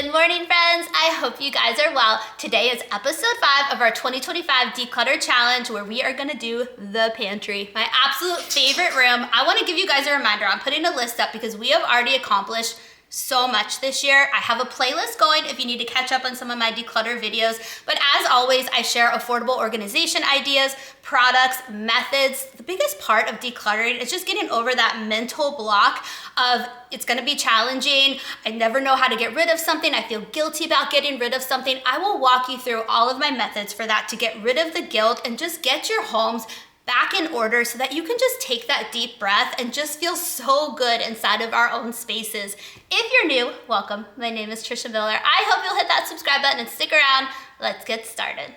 Good morning, friends. I hope you guys are well. Today is episode 5 of our 2025 Declutter Challenge, where we are gonna do the pantry, my absolute favorite room. I wanna give you guys a reminder. I'm putting a list up because we have already accomplished so much this year. I have a playlist going if you need to catch up on some of my declutter videos. But as always, I share affordable organization ideas, products, methods. The biggest part of decluttering is just getting over that mental block of it's gonna be challenging. I never know how to get rid of something. I feel guilty about getting rid of something. I will walk you through all of my methods for that to get rid of the guilt and just get your homes back in order so that you can just take that deep breath and just feel so good inside of our own spaces. If you're new, welcome. My name is Trisha Miller. I hope you'll hit that subscribe button and stick around. Let's get started.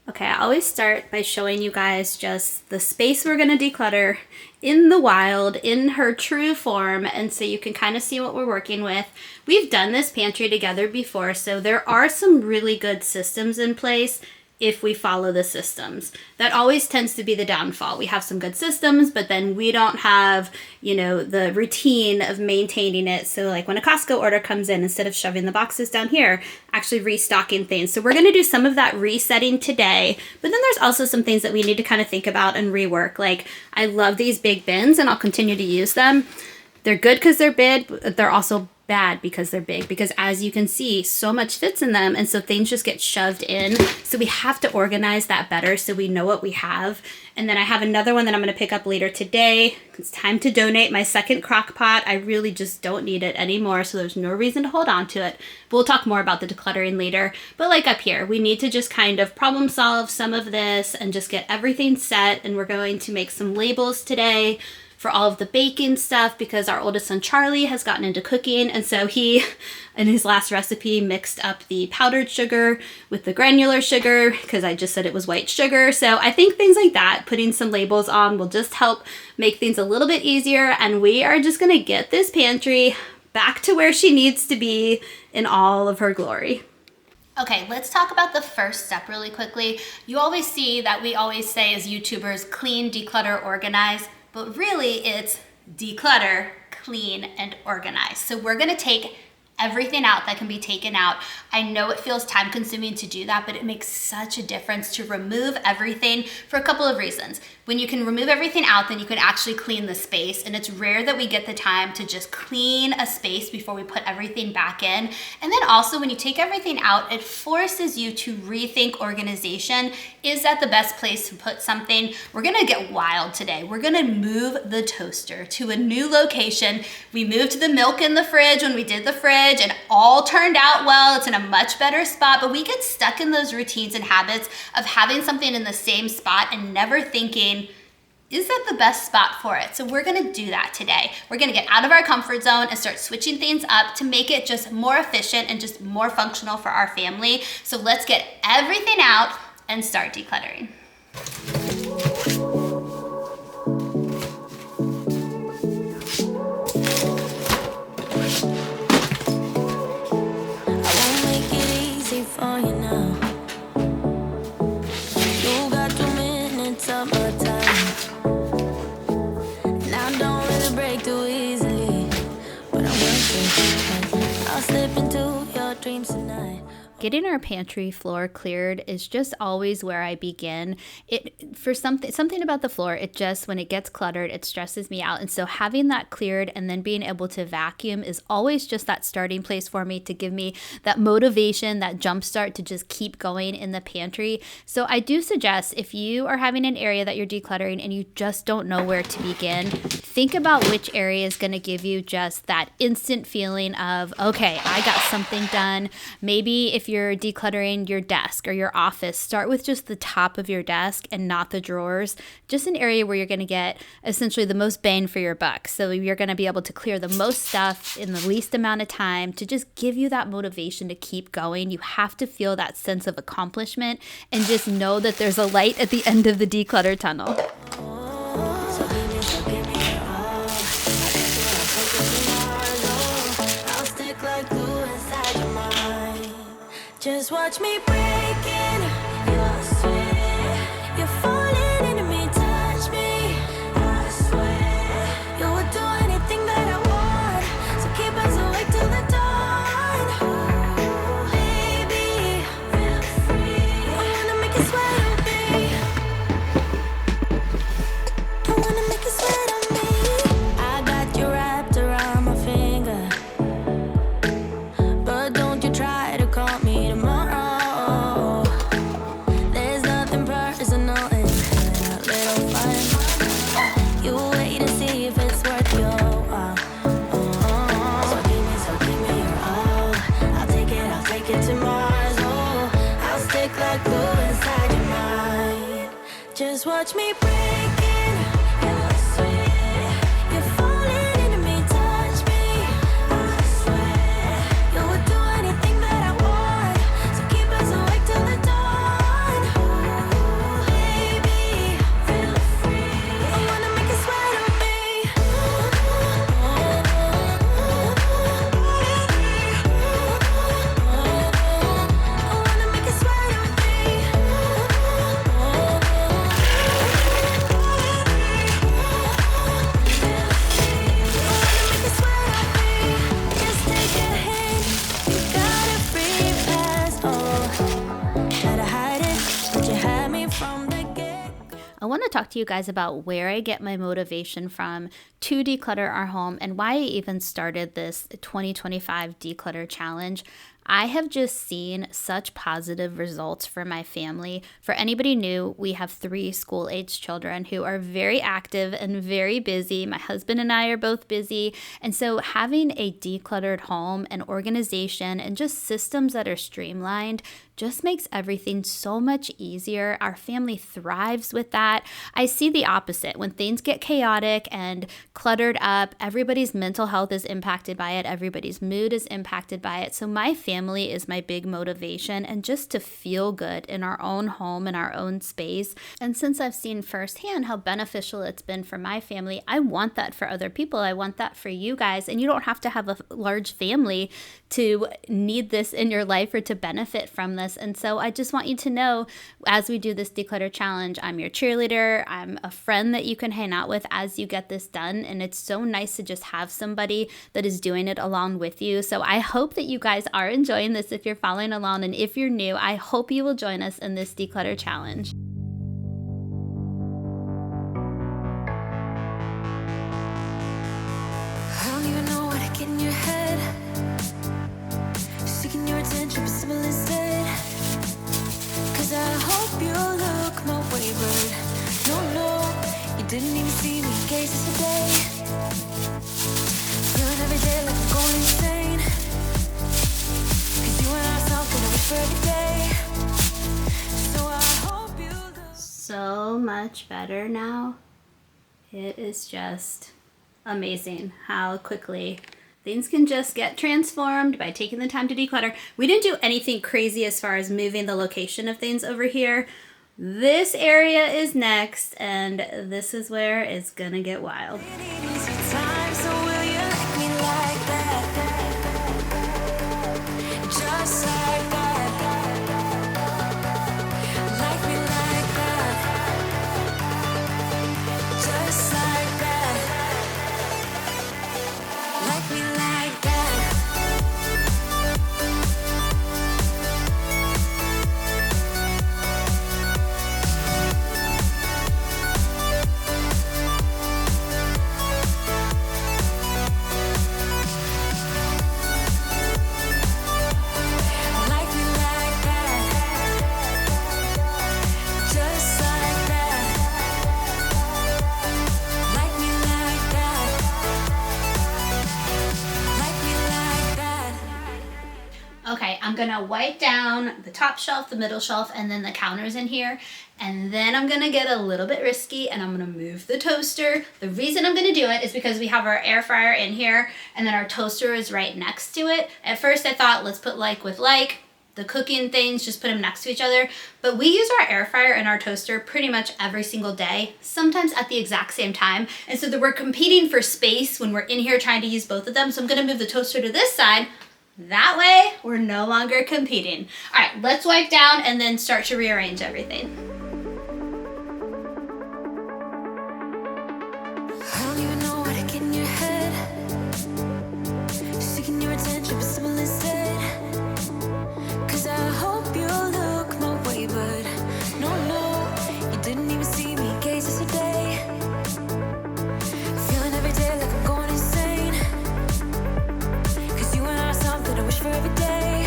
Okay, I always start by showing you guys just the space we're gonna declutter in the wild, in her true form, and so you can kind of see what we're working with. We've done this pantry together before, so there are some really good systems in place if we follow the systems. That always tends to be the downfall. We have some good systems, but then we don't have, the routine of maintaining it. So like when a Costco order comes in, instead of shoving the boxes down here, actually restocking things. So we're gonna do some of that resetting today, but then there's also some things that we need to kind of think about and rework. Like I love these big bins and I'll continue to use them. They're good because they're big, but they're also bad because they're big, because as you can see, so much fits in them, and so things just get shoved in. So we have to organize that better so we know what we have. And then I have another one that I'm going to pick up later today. It's time to donate my second crock pot. I really just don't need it anymore, so there's no reason to hold on to it. But we'll talk more about the decluttering later. But like up here, we need to just kind of problem solve some of this and just get everything set. And we're going to make some labels today for all of the baking stuff, because our oldest son Charlie has gotten into cooking, and so he, in his last recipe, mixed up the powdered sugar with the granular sugar, because I just said it was white sugar. So I think things like that, putting some labels on, will just help make things a little bit easier, and we are just gonna get this pantry back to where she needs to be in all of her glory. Okay, let's talk about the first step really quickly. You always see that we always say as YouTubers, clean, declutter, organize. But really it's declutter, clean, and organize. So we're gonna take everything out that can be taken out. I know it feels time consuming to do that, but it makes such a difference to remove everything for a couple of reasons. When you can remove everything out, then you can actually clean the space, and it's rare that we get the time to just clean a space before we put everything back in. And then also when you take everything out, it forces you to rethink organization. Is that the best place to put something? We're gonna get wild today. We're gonna move the toaster to a new location. We moved the milk in the fridge when we did the fridge, and all turned out well. It's in a much better spot, but we get stuck in those routines and habits of having something in the same spot and never thinking, is that the best spot for it? So we're gonna do that today. We're gonna get out of our comfort zone and start switching things up to make it just more efficient and just more functional for our family. So let's get everything out and start decluttering. Getting our pantry floor cleared is just always where I begin. Something about the floor, it just, when it gets cluttered, it stresses me out. And so having that cleared and then being able to vacuum is always just that starting place for me, to give me that motivation, that jump start to just keep going in the pantry. So I do suggest, if you are having an area that you're decluttering and you just don't know where to begin, think about which area is going to give you just that instant feeling of, okay, I got something done. Maybe if you're decluttering your desk or your office, start with just the top of your desk and not the drawers. Just an area where you're going to get essentially the most bang for your buck. So you're going to be able to clear the most stuff in the least amount of time to just give you that motivation to keep going. You have to feel that sense of accomplishment and just know that there's a light at the end of the declutter tunnel. Just watch me breaking. You're sweet. You're falling into me. Touch me. I swear. You would do anything that I want. So keep us awake till the dawn. stick like glue inside your mind. Just watch me breaking your sweat. You're falling into me, touch me. I swear you would do anything that I want. So keep us awake till the dawn. Ooh, baby, feel free. I wanna make you sweat on me. I wanna make you sweat on me. Just take a hint. You got a free pass. Oh, gotta hide it, but you had me from the get-go. I want to talk to you guys about where I get my motivation from to declutter our home and why I even started this 2025 declutter challenge. I have just seen such positive results for my family. For anybody new, we have 3 school-aged children who are very active and very busy. My husband and I are both busy. And so having a decluttered home and organization and just systems that are streamlined just makes everything so much easier. Our family thrives with that. I see the opposite. When things get chaotic and cluttered up, everybody's mental health is impacted by it. Everybody's mood is impacted by it. So my family is my big motivation, and just to feel good in our own home, in our own space. And since I've seen firsthand how beneficial it's been for my family, I want that for other people. I want that for you guys. And you don't have to have a large family to need this in your life or to benefit from this. And so I just want you to know, as we do this declutter challenge, I'm your cheerleader. I'm a friend that you can hang out with as you get this done. And it's so nice to just have somebody that is doing it along with you. So I hope that you guys are enjoying this if you're following along. And if you're new, I hope you will join us in this declutter challenge. I don't even know what I get in your head. Seeking your attention, but simple instead. 'Cause I hope you look my way, but no, you didn't even see me in cases today. Feeling every day like I'm going insane. 'Cause you and I are something I wish for every day. So I hope you look So much better now. It is just amazing how quickly things can just get transformed by taking the time to declutter. We didn't do anything crazy as far as moving the location of things over here. This area is next, and this is where it's gonna get wild. time, so will you like me like that? Just like that. Like me like that. Just like that. Like me like that. Like me like that. Just like that. Like me like that. Like me like that. Okay, I'm gonna wipe down the top shelf, the middle shelf, and then the counters in here. And then I'm gonna get a little bit risky and I'm gonna move the toaster. The reason I'm gonna do it is because we have our air fryer in here and then our toaster is right next to it. At first I thought, let's put like with like, the cooking things, just put them next to each other. But we use our air fryer and our toaster pretty much every single day, sometimes at the exact same time. And so that we're competing for space when we're in here trying to use both of them. So I'm gonna move the toaster to this side. That way, we're no longer competing. All right, let's wipe down and then start to rearrange everything. I don't even know what I get in your head. Seeking your attention, but simple instead. 'Cause I hope you look my way, but no, you didn't even see me in cases today. Feeling every day like I'm going insane. 'Cause you and I are something I wish for every day.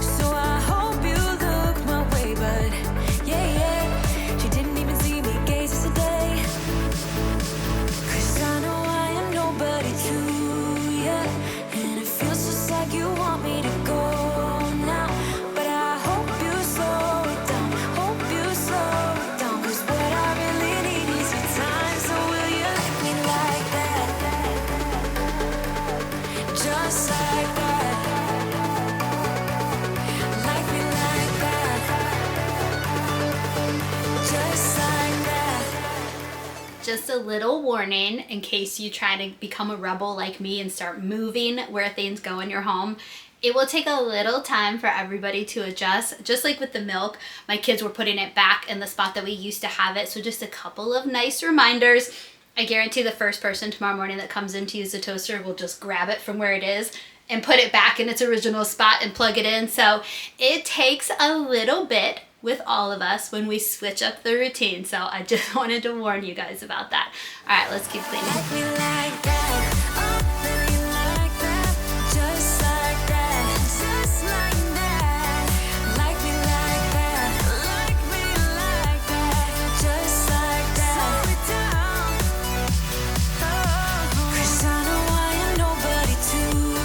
So I hope you look my way, but just a little warning in case you try to become a rebel like me and start moving where things go in your home. It will take a little time for everybody to adjust. Just like with the milk, my kids were putting it back in the spot that we used to have it. So just a couple of nice reminders. I guarantee the first person tomorrow morning that comes in to use the toaster will just grab it from where it is and put it back in its original spot and plug it in. So it takes a little bit with all of us when we switch up the routine. So I just wanted to warn you guys about that. All right, let's keep cleaning. Like me like that, oh, baby, like that, just like that, just like that. Like me like that, just like that. Slow it down, oh. 'Cause I know I am nobody to you.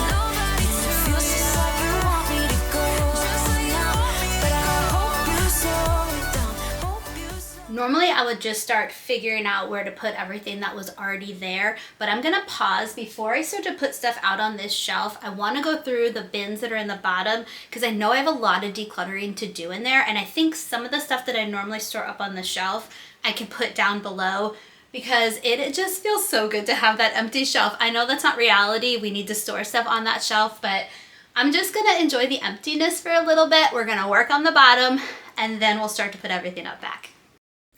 Nobody to you. Feels just like you want me to go, just like you want me to go. But I hope you slow it down, hope you slow. Normally I would just start figuring out where to put everything that was already there, but I'm gonna pause before I start to put stuff out on this shelf. I wanna go through the bins that are in the bottom because I know I have a lot of decluttering to do in there, and I think some of the stuff that I normally store up on the shelf, I can put down below because it just feels so good to have that empty shelf. I know that's not reality. We need to store stuff on that shelf, but I'm just gonna enjoy the emptiness for a little bit. We're gonna work on the bottom and then we'll start to put everything up back.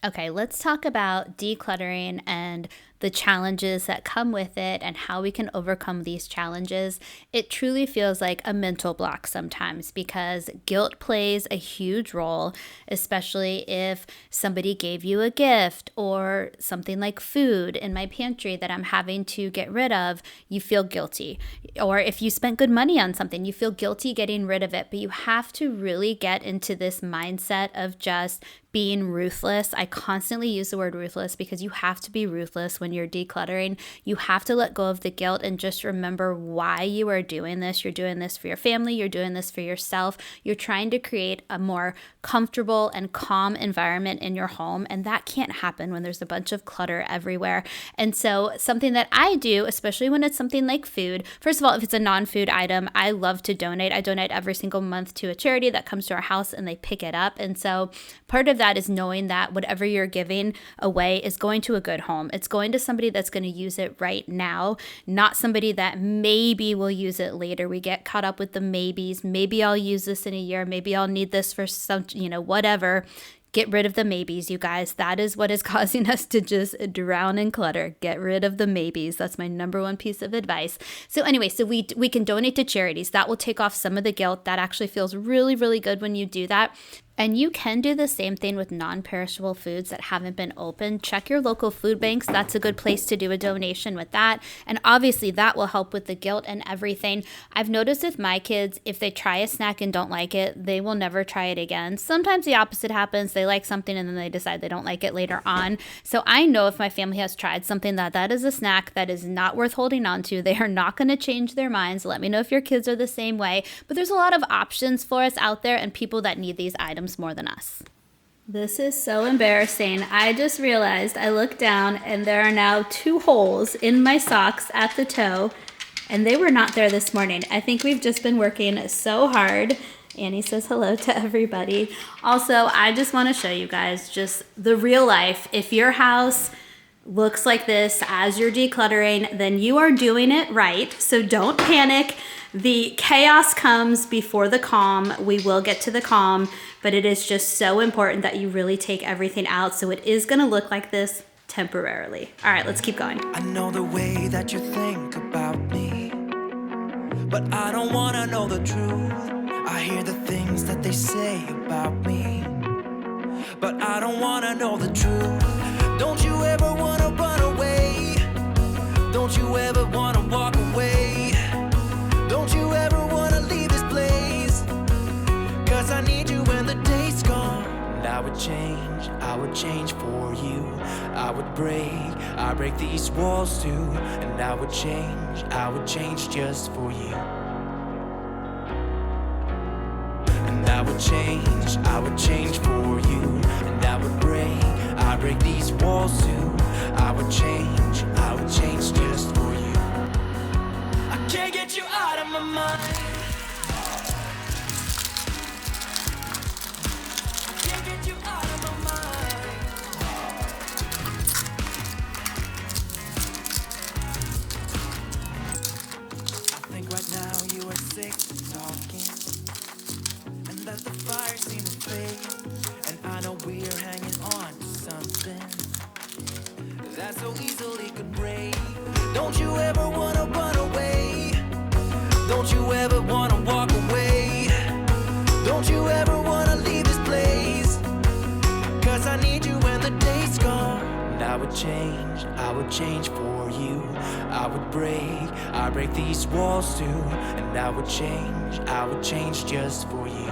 Okay, let's talk about decluttering and the challenges that come with it and how we can overcome these challenges. It truly feels like a mental block sometimes because guilt plays a huge role, especially if somebody gave you a gift or something like food in my pantry that I'm having to get rid of, you feel guilty. Or if you spent good money on something, you feel guilty getting rid of it, but you have to really get into this mindset of just being ruthless. I constantly use the word ruthless because you have to be ruthless when you're decluttering. You have to let go of the guilt and just remember why you are doing this. You're doing this for your family. You're doing this for yourself. You're trying to create a more comfortable and calm environment in your home, and that can't happen when there's a bunch of clutter everywhere. And so something that I do, especially when it's something like food, first of all, if it's a non-food item, I love to donate. I donate every single month to a charity that comes to our house and they pick it up. And so part of that is knowing that whatever you're giving away is going to a good home. It's going to somebody that's going to use it right now, not somebody that maybe will use it later. We get caught up with the maybes. Maybe I'll use this in a year. Maybe I'll need this for some, whatever. Get rid of the maybes, you guys. That is what is causing us to just drown in clutter. Get rid of the maybes. That's my number one piece of advice. So anyway, so we can donate to charities. That will take off some of the guilt. That actually feels really, really good when you do that. And you can do the same thing with non-perishable foods that haven't been opened. Check your local food banks. That's a good place to do a donation with that. And obviously that will help with the guilt and everything. I've noticed with my kids, if they try a snack and don't like it, they will never try it again. Sometimes the opposite happens. They like something and then they decide they don't like it later on. So I know if my family has tried something that is a snack that is not worth holding on to, they are not going to change their minds. Let me know if your kids are the same way. But there's a lot of options for us out there and people that need these items more than us. This is so embarrassing. I just realized I looked down and there are now 2 holes in my socks at the toe, and they were not there this morning. I think we've just been working so hard. Annie says hello to everybody. Also, I just want to show you guys just the real life. If your house looks like this as you're decluttering, then you are doing it right. So don't panic. The chaos comes before the calm. We will get to the calm, but it is just so important that you really take everything out. So it is going to look like this temporarily. All right, let's keep going. I know the way that you think about me, but I don't want to know the truth. I hear the things that they say about me, but I don't want to know the truth. Don't you ever want to run away? Don't you ever want to walk away? Don't you ever want to leave this place? 'Cause I need you when the day's gone. And I would change for you. I would break these walls too. And I would change just for you. And I would change for you. And I would break these walls too. I would change just for you. I can't get you out of my mind. I can't get you out of my mind. break these walls too. And I would change just for you.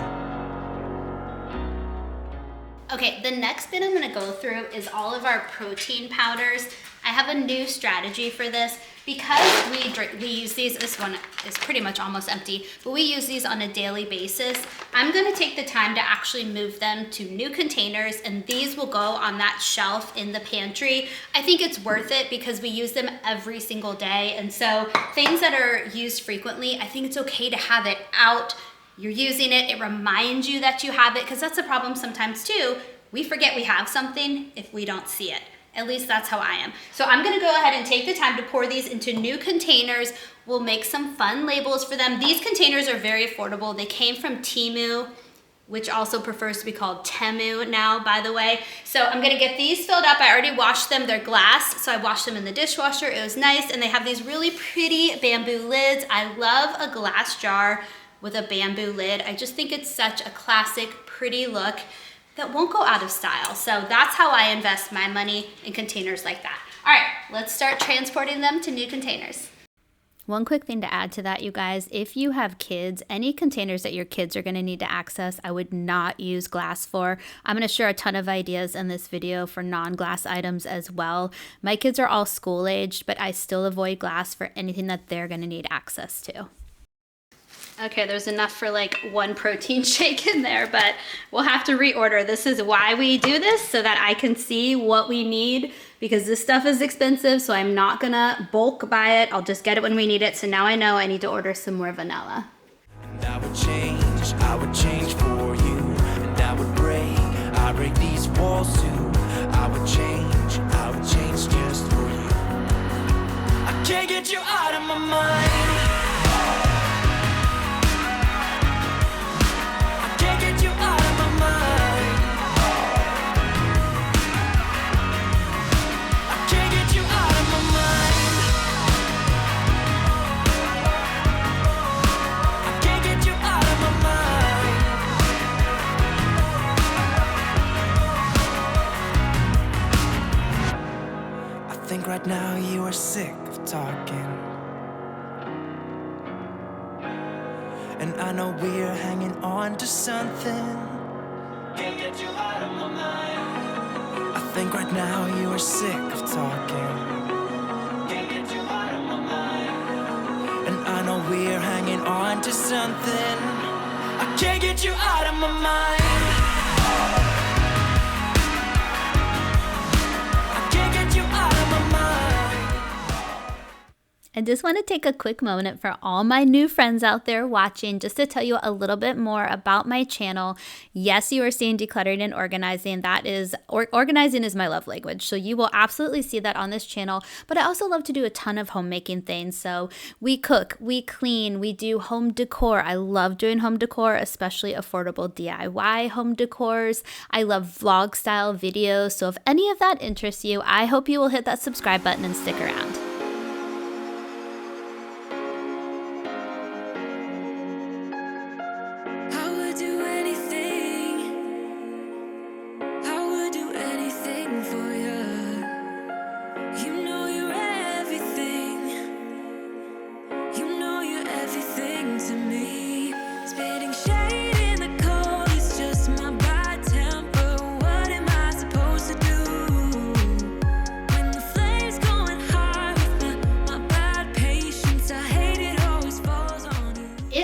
Okay, the next bit I'm gonna go through is all of our protein powders. I have a new strategy for this because we use these. This one is pretty much almost empty, but we use these on a daily basis. I'm gonna take the time to actually move them to new containers, and these will go on that shelf in the pantry. I think it's worth it because we use them every single day, and so things that are used frequently, I think it's okay to have it out. You're using it, it reminds you that you have it, because that's a problem sometimes too. We forget we have something if we don't see it. At least that's how I am. So I'm gonna go ahead and take the time to pour these into new containers. We'll make some fun labels for them. These containers are very affordable. They came from Temu, which also prefers to be called Temu now, by the way. So I'm gonna get these filled up. I already washed them, they're glass, so I washed them in the dishwasher. It was nice, and they have these really pretty bamboo lids. I love a glass jar with a bamboo lid. I just think it's such a classic, pretty look that won't go out of style. So that's how I invest my money in containers like that. All right, let's start transporting them to new containers. One quick thing to add to that, you guys, if you have kids, any containers that your kids are gonna need to access, I would not use glass for. I'm gonna share a ton of ideas in this video for non-glass items as well. My kids are all school-aged, but I still avoid glass for anything that they're gonna need access to. Okay, there's enough for like one protein shake in there, but we'll have to reorder. This is why we do this, so that I can see what we need, because this stuff is expensive, so I'm not gonna bulk buy it. I'll just get it when we need it. So now I know I need to order some more vanilla. And I would change for you. And I break these walls too. I would change just for you. I can't get you out of my mind. Right now you are sick of talking, and I know we're hanging on to something. Can't get you out of my mind. I think right now you are sick of talking. Can't get you out of my mind. And I know we're hanging on to something. I can't get you out of my mind. I just want to take a quick moment for all my new friends out there watching, just to tell you a little bit more about my channel. Yes, you are seeing decluttering and organizing. That is, organizing is my love language. So you will absolutely see that on this channel. But I also love to do a ton of homemaking things. So we cook, we clean, we do home decor. I love doing home decor, especially affordable DIY home decors. I love vlog style videos. So if any of that interests you, I hope you will hit that subscribe button and stick around.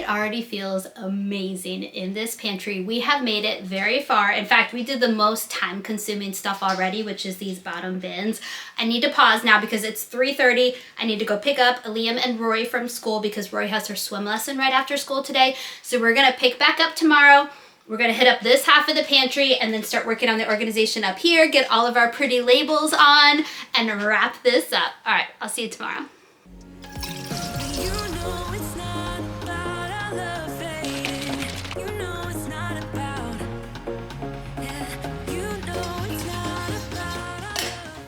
Already feels amazing in this pantry. We have made it very far. In fact, we did the most time-consuming stuff already, which is these bottom bins. I need to pause now because it's 3:30. I need to go pick up Liam and Rory from school because Rory has her swim lesson right after school today. So we're gonna pick back up tomorrow. We're gonna hit up this half of the pantry and then start working on the organization up here, get all of our pretty labels on, and wrap this up. All right, I'll see you tomorrow.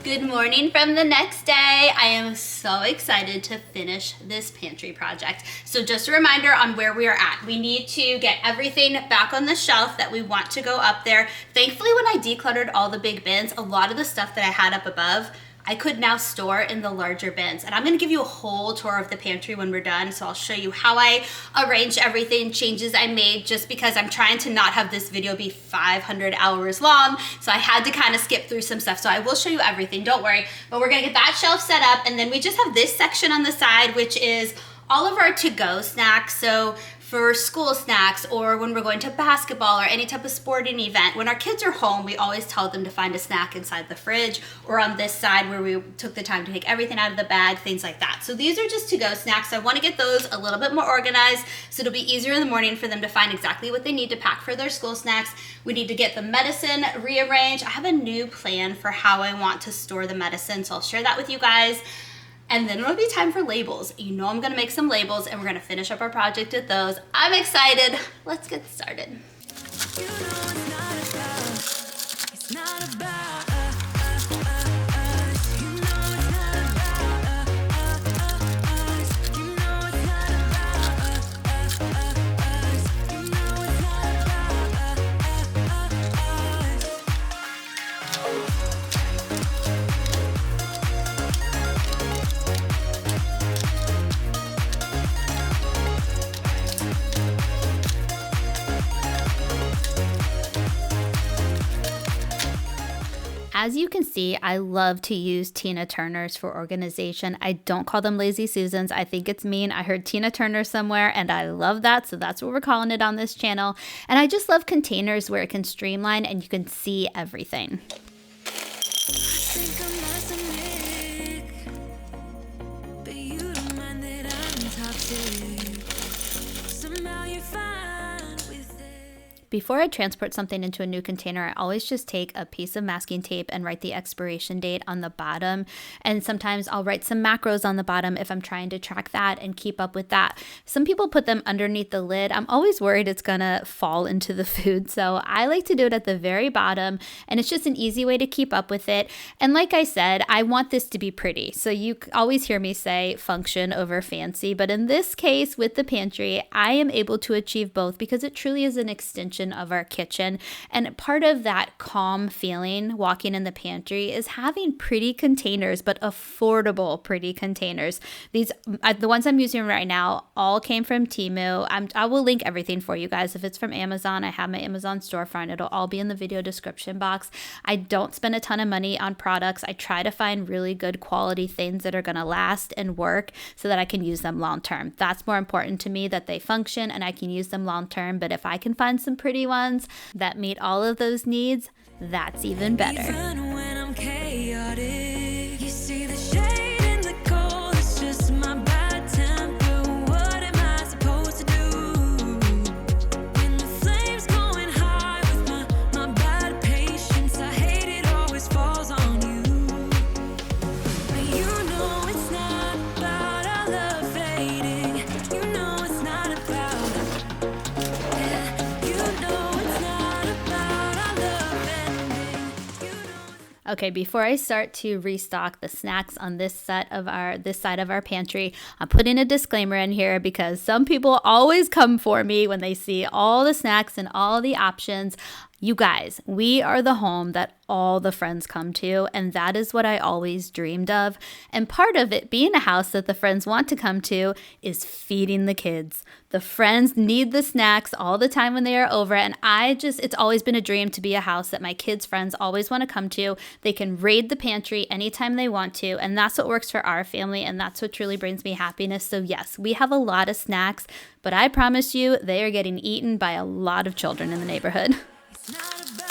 Good morning from the next day. I am so excited to finish this pantry project. So just a reminder on where we are at. We need to get everything back on the shelf that we want to go up there. Thankfully, when I decluttered all the big bins, a lot of the stuff that I had up above, I could now store in the larger bins. And I'm gonna give you a whole tour of the pantry when we're done. So I'll show you how I arranged everything, changes I made, just because I'm trying to not have this video be 500 hours long. So I had to kind of skip through some stuff. So I will show you everything, don't worry. But we're gonna get that shelf set up, and then we just have this section on the side, which is all of our to-go snacks. So for school snacks, or when we're going to basketball or any type of sporting event, when our kids are home, we always tell them to find a snack inside the fridge or on this side where we took the time to take everything out of the bag, things like that. So these are just to-go snacks. I want to get those a little bit more organized so it'll be easier in the morning for them to find exactly what they need to pack for their school snacks. We need to get the medicine rearranged. I have a new plan for how I want to store the medicine, so I'll share that with you guys. And then it'll be time for labels. You know I'm gonna make some labels, and we're gonna finish up our project with those. I'm excited. Let's get started. You know it's not about us. You know it's not about us. You know it's not about us. You know it's not As you can see, I love to use Tina Turners for organization. I don't call them Lazy Susans. I think it's mean. I heard Tina Turner somewhere and I love that. So that's what we're calling it on this channel. And I just love containers where it can streamline and you can see everything. think I'm arsenic, but you don't mind that I'm toxic. Somehow you're fine with it. Before I transport something into a new container, I always just take a piece of masking tape and write the expiration date on the bottom. And sometimes I'll write some macros on the bottom if I'm trying to track that and keep up with that. Some people put them underneath the lid. I'm always worried it's gonna fall into the food. So I like to do it at the very bottom, and it's just an easy way to keep up with it. And like I said, I want this to be pretty. So you always hear me say function over fancy, but in this case with the pantry, I am able to achieve both because it truly is an extension of our kitchen. And part of that calm feeling walking in the pantry is having pretty containers, but affordable pretty containers. These, the ones I'm using right now, all came from Temu. I will link everything for you guys. If it's from Amazon, I have my Amazon storefront. It'll all be in the video description box. I don't spend a ton of money on products. I try to find really good quality things that are going to last and work so that I can use them long term. That's more important to me, that they function and I can use them long term. But if I can find some pretty ones that meet all of those needs, that's even better. Even when I'm chaotic, you see the shade in the cold. It's just my bad temper. What am I supposed to do when the flames going high with my bad patience? I hate it always falls on you. But you know it's not about our love fading. You know it's not about. Yeah, you know it's not about our love ending. You know. Okay, before I start to restock the snacks on this side of our pantry, I'm putting a disclaimer in here because some people always come for me when they see all the snacks and all the options. You guys, we are the home that all the friends come to, and that is what I always dreamed of. And part of it being a house that the friends want to come to is feeding the kids. The friends need the snacks all the time when they are over, and it's always been a dream to be a house that my kids' friends always want to come to. They can raid the pantry anytime they want to, and that's what works for our family, and that's what truly brings me happiness. So yes, we have a lot of snacks, but I promise you, they are getting eaten by a lot of children in the neighborhood. It's not about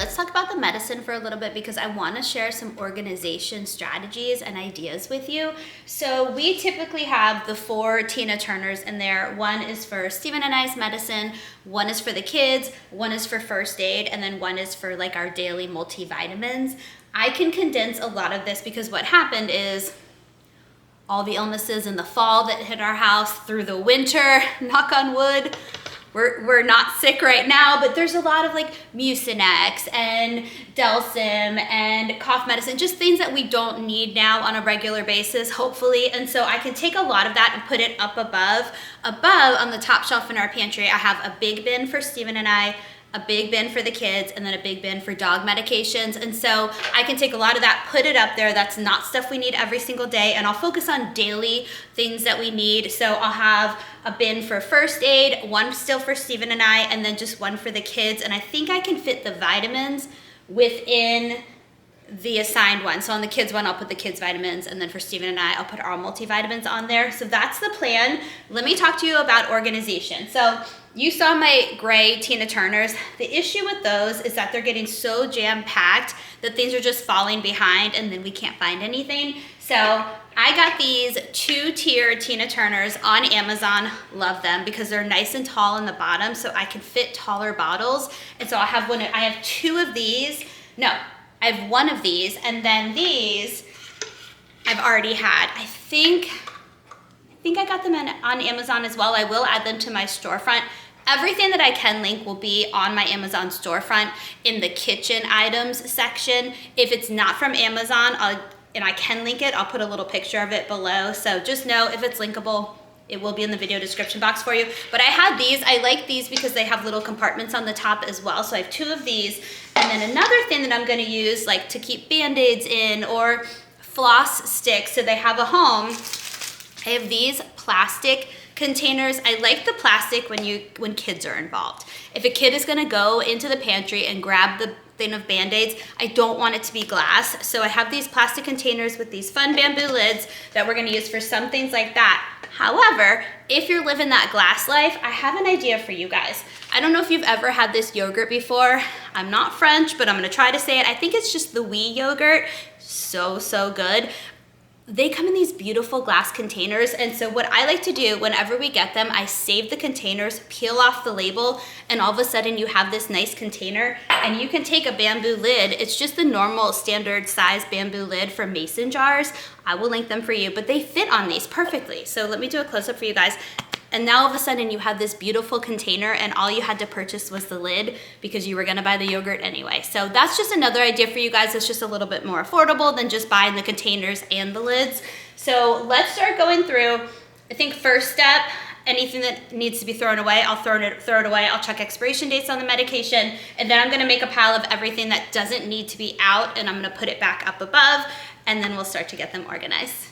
let's talk about the medicine for a little bit because I want to share some organization strategies and ideas with you. So we typically have the 4 Tina Turners in there. One is for Stephen and I's medicine, one is for the kids, one is for first aid, and then one is for like our daily multivitamins. I can condense a lot of this because what happened is all the illnesses in the fall that hit our house through the winter, knock on wood, we're not sick right now, but there's a lot of like Mucinex and Delsym and cough medicine, just things that we don't need now on a regular basis, hopefully. And so I can take a lot of that and put it up above. Above on the top shelf in our pantry, I have a big bin for Stephen and I, a big bin for the kids, and then a big bin for dog medications. And so I can take a lot of that, put it up there. That's not stuff we need every single day. And I'll focus on daily things that we need. So I'll have a bin for first aid, one still for Stephen and I, and then just one for the kids. And I think I can fit the vitamins within the assigned one. So on the kids one, I'll put the kids vitamins, and then for Stephen and I, I'll put our multivitamins on there. So that's the plan. Let me talk to you about organization. So you saw my gray Tina Turners. The issue with those is that they're getting so jam-packed that things are just falling behind and then we can't find anything. So I got these 2-tier Tina Turners on Amazon. Love them because they're nice and tall in the bottom so I can fit taller bottles. And so I have 2 of these. No, I have 1 of these, and then these I've already had. I think I got them on Amazon as well. I will add them to my storefront. Everything that I can link will be on my Amazon storefront in the kitchen items section. If it's not from Amazon, and I can link it, I'll put a little picture of it below. So just know if it's linkable, it will be in the video description box for you. But I had these. I like these because they have little compartments on the top as well. So I have 2 of these. And then another thing that I'm gonna use, like to keep Band-Aids in or floss sticks so they have a home, I have these plastic containers. I like the plastic when kids are involved. If a kid is gonna go into the pantry and grab the thing of Band-Aids, I don't want it to be glass. So I have these plastic containers with these fun bamboo lids that we're gonna use for some things like that. However, if you're living that glass life, I have an idea for you guys. I don't know if you've ever had this yogurt before. I'm not French, but I'm gonna try to say it. I think it's just the wee yogurt. So good. They come in these beautiful glass containers, and so what I like to do whenever we get them, I save the containers, peel off the label, and all of a sudden you have this nice container, and you can take a bamboo lid. It's just the normal standard size bamboo lid for mason jars. I will link them for you, but they fit on these perfectly. So let me do a close-up for you guys. And now all of a sudden you have this beautiful container and all you had to purchase was the lid because you were gonna buy the yogurt anyway. So that's just another idea for you guys. It's just a little bit more affordable than just buying the containers and the lids. So let's start going through. I think first step, anything that needs to be thrown away, I'll throw it away. I'll check expiration dates on the medication, and then I'm gonna make a pile of everything that doesn't need to be out, and I'm gonna put it back up above, and then we'll start to get them organized.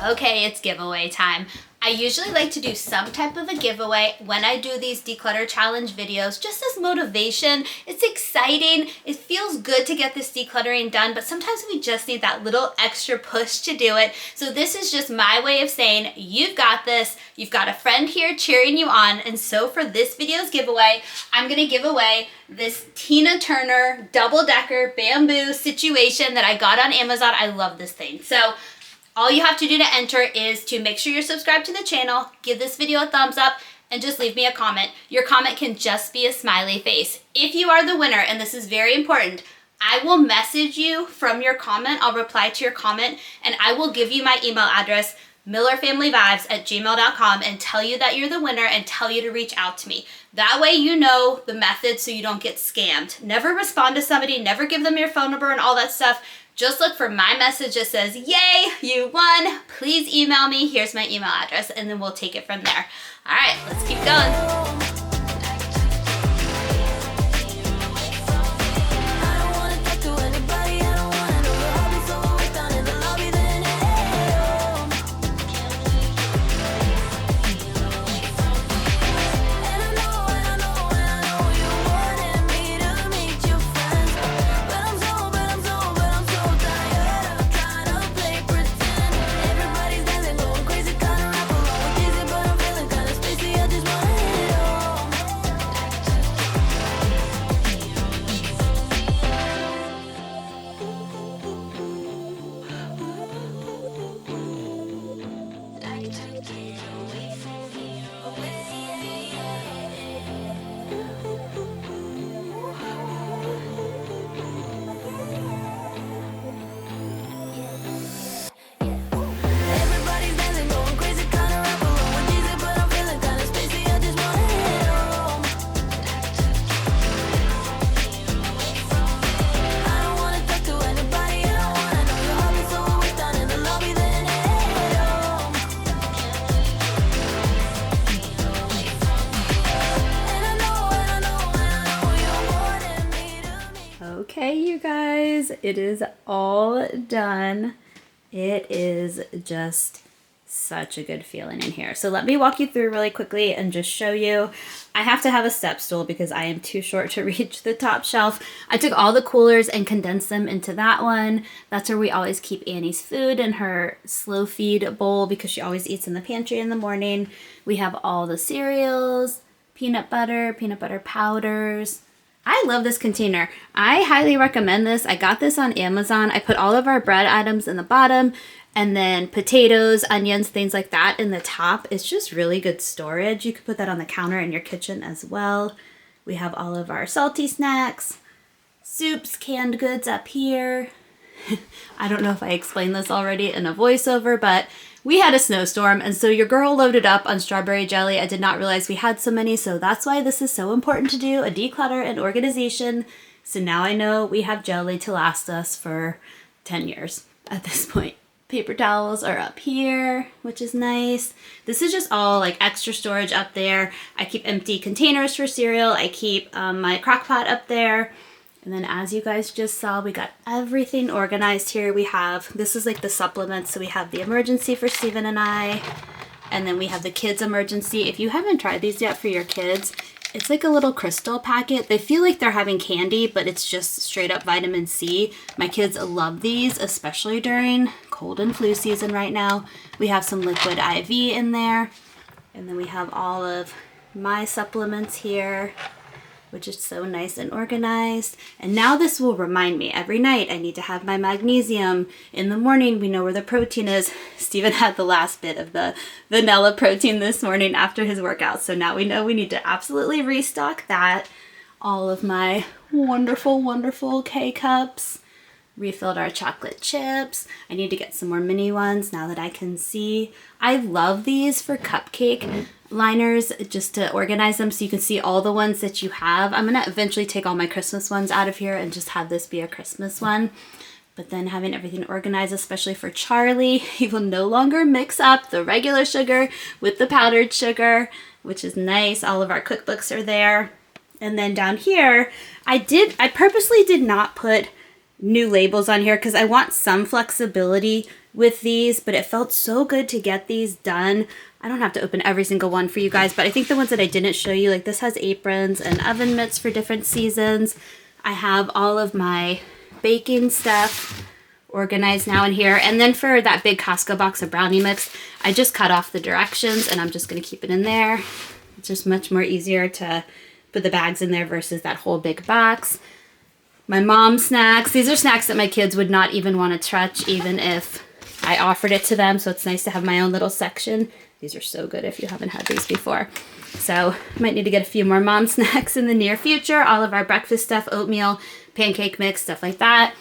Okay, it's giveaway time. I usually like to do some type of a giveaway when I do these declutter challenge videos, just as motivation. It's exciting. It feels good to get this decluttering done, but sometimes we just need that little extra push to do it. So this is just my way of saying, you've got this. You've got a friend here cheering you on. And so for this video's giveaway, I'm gonna give away this Tina Turner double-decker bamboo situation that I got on Amazon. I love this thing. So all you have to do to enter is to make sure you're subscribed to the channel, give this video a thumbs up, and just leave me a comment. Your comment can just be a smiley face. If you are the winner, and this is very important, I will message you from your comment. I'll reply to your comment, and I will give you my email address, millerfamilyvibes@gmail.com, and tell you that you're the winner and tell you to reach out to me. That way you know the method so you don't get scammed. Never respond to somebody, never give them your phone number and all that stuff. Just look for my message that says, yay, you won. Please email me. Here's my email address, and then we'll take it from there. All right, let's keep going. Okay, you guys, it is all done. It is just such a good feeling in here. So let me walk you through really quickly and just show you. I have to have a step stool because I am too short to reach the top shelf. I took all the coolers and condensed them into that one. That's where we always keep Annie's food in her slow feed bowl because she always eats in the pantry in the morning. We have all the cereals, peanut butter powders. I love this container. I highly recommend this. I got this on Amazon. I put all of our bread items in the bottom and then potatoes, onions, things like that in the top. It's just really good storage. You could put that on the counter in your kitchen as well. We have all of our salty snacks, soups, canned goods up here. I don't know if I explained this already in a voiceover, but we had a snowstorm, and so your girl loaded up on strawberry jelly. I did not realize we had so many, so that's why this is so important to do, a declutter and organization. So now I know we have jelly to last us for 10 years at this point. Paper towels are up here, which is nice. This is just all like extra storage up there. I keep empty containers for cereal. I keep my crock pot up there. And then as you guys just saw, we got everything organized here. We have, this is like the supplements. So we have the emergency for Steven and I, and then we have the kids emergency. If you haven't tried these yet for your kids, it's like a little crystal packet. They feel like they're having candy, but it's just straight up vitamin C. My kids love these, especially during cold and flu season right now. We have some liquid IV in there. And then we have all of my supplements here, which is so nice and organized. And now this will remind me every night I need to have my magnesium. In the morning, we know where the protein is. Steven had the last bit of the vanilla protein this morning after his workout. So now we know we need to absolutely restock that. All of my wonderful, wonderful K-cups. Refilled our chocolate chips. I need to get some more mini ones now that I can see. I love these for cupcake liners just to organize them so you can see all the ones that you have. I'm gonna eventually take all my Christmas ones out of here and just have this be a Christmas one. But then having everything organized, especially for Charlie, he will no longer mix up the regular sugar with the powdered sugar, which is nice. All of our cookbooks are there. And then down here, I purposely did not put new labels on here because I want some flexibility with these, but it felt so good to get these done. I don't have to open every single one for you guys, but I think the ones that I didn't show you, like this has aprons and oven mitts for different seasons. I have all of my baking stuff organized now in here. And then for that big Costco box of brownie mix, I just cut off the directions and I'm just gonna keep it in there. It's just much more easier to put the bags in there versus that whole big box. My mom's snacks. These are snacks that my kids would not even want to touch even if I offered it to them. So it's nice to have my own little section. These are so good if you haven't had these before. So might need to get a few more mom snacks in the near future. All of our breakfast stuff, oatmeal, pancake mix, stuff like that.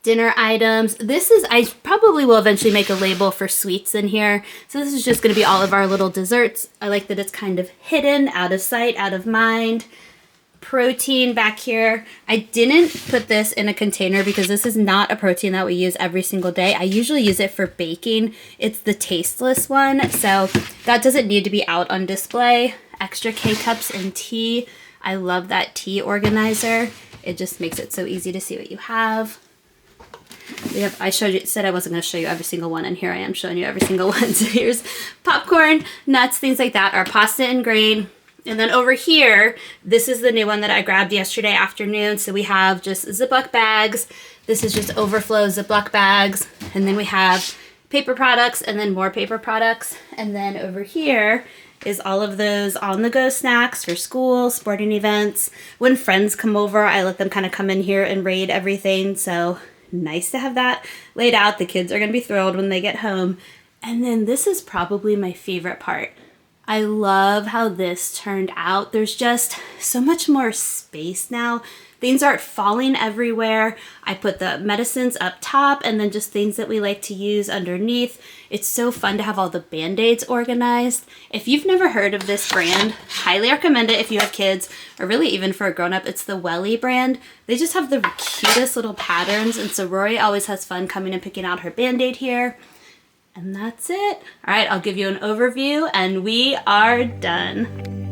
Dinner items. This is, I probably will eventually make a label for sweets in here. So this is just going to be all of our little desserts. I like that it's kind of hidden, out of sight, out of mind. Protein back here. I didn't put this in a container because this is not a protein that we use every single day. I usually use it for baking. It's the tasteless one, so that doesn't need to be out on display. Extra K-cups and tea. I love that tea organizer. It just makes it so easy to see what you have. I said I wasn't going to show you every single one, and here I am showing you every single one. So here's popcorn, nuts, things like that, our pasta and grain. And then over here, this is the new one that I grabbed yesterday afternoon. So we have just Ziploc bags. This is just overflow Ziploc bags. And then we have paper products and then more paper products. And then over here is all of those on-the-go snacks for school, sporting events. When friends come over, I let them kind of come in here and raid everything. So nice to have that laid out. The kids are going to be thrilled when they get home. And then this is probably my favorite part. I love how this turned out. There's just so much more space now. Things aren't falling everywhere. I put the medicines up top and then just things that we like to use underneath. It's so fun to have all the Band-Aids organized. If you've never heard of this brand, highly recommend it if you have kids, or really even for a grown-up. It's the Welly brand. They just have the cutest little patterns, and so Rory always has fun coming and picking out her Band-Aid here. And that's it. All right, I'll give you an overview and we are done.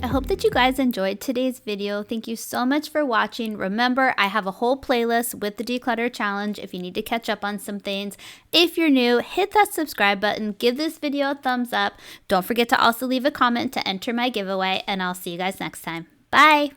I hope that you guys enjoyed today's video. Thank you so much for watching. Remember, I have a whole playlist with the declutter challenge if you need to catch up on some things. If you're new, hit that subscribe button, give this video a thumbs up. Don't forget to also leave a comment to enter my giveaway, and I'll see you guys next time. Bye!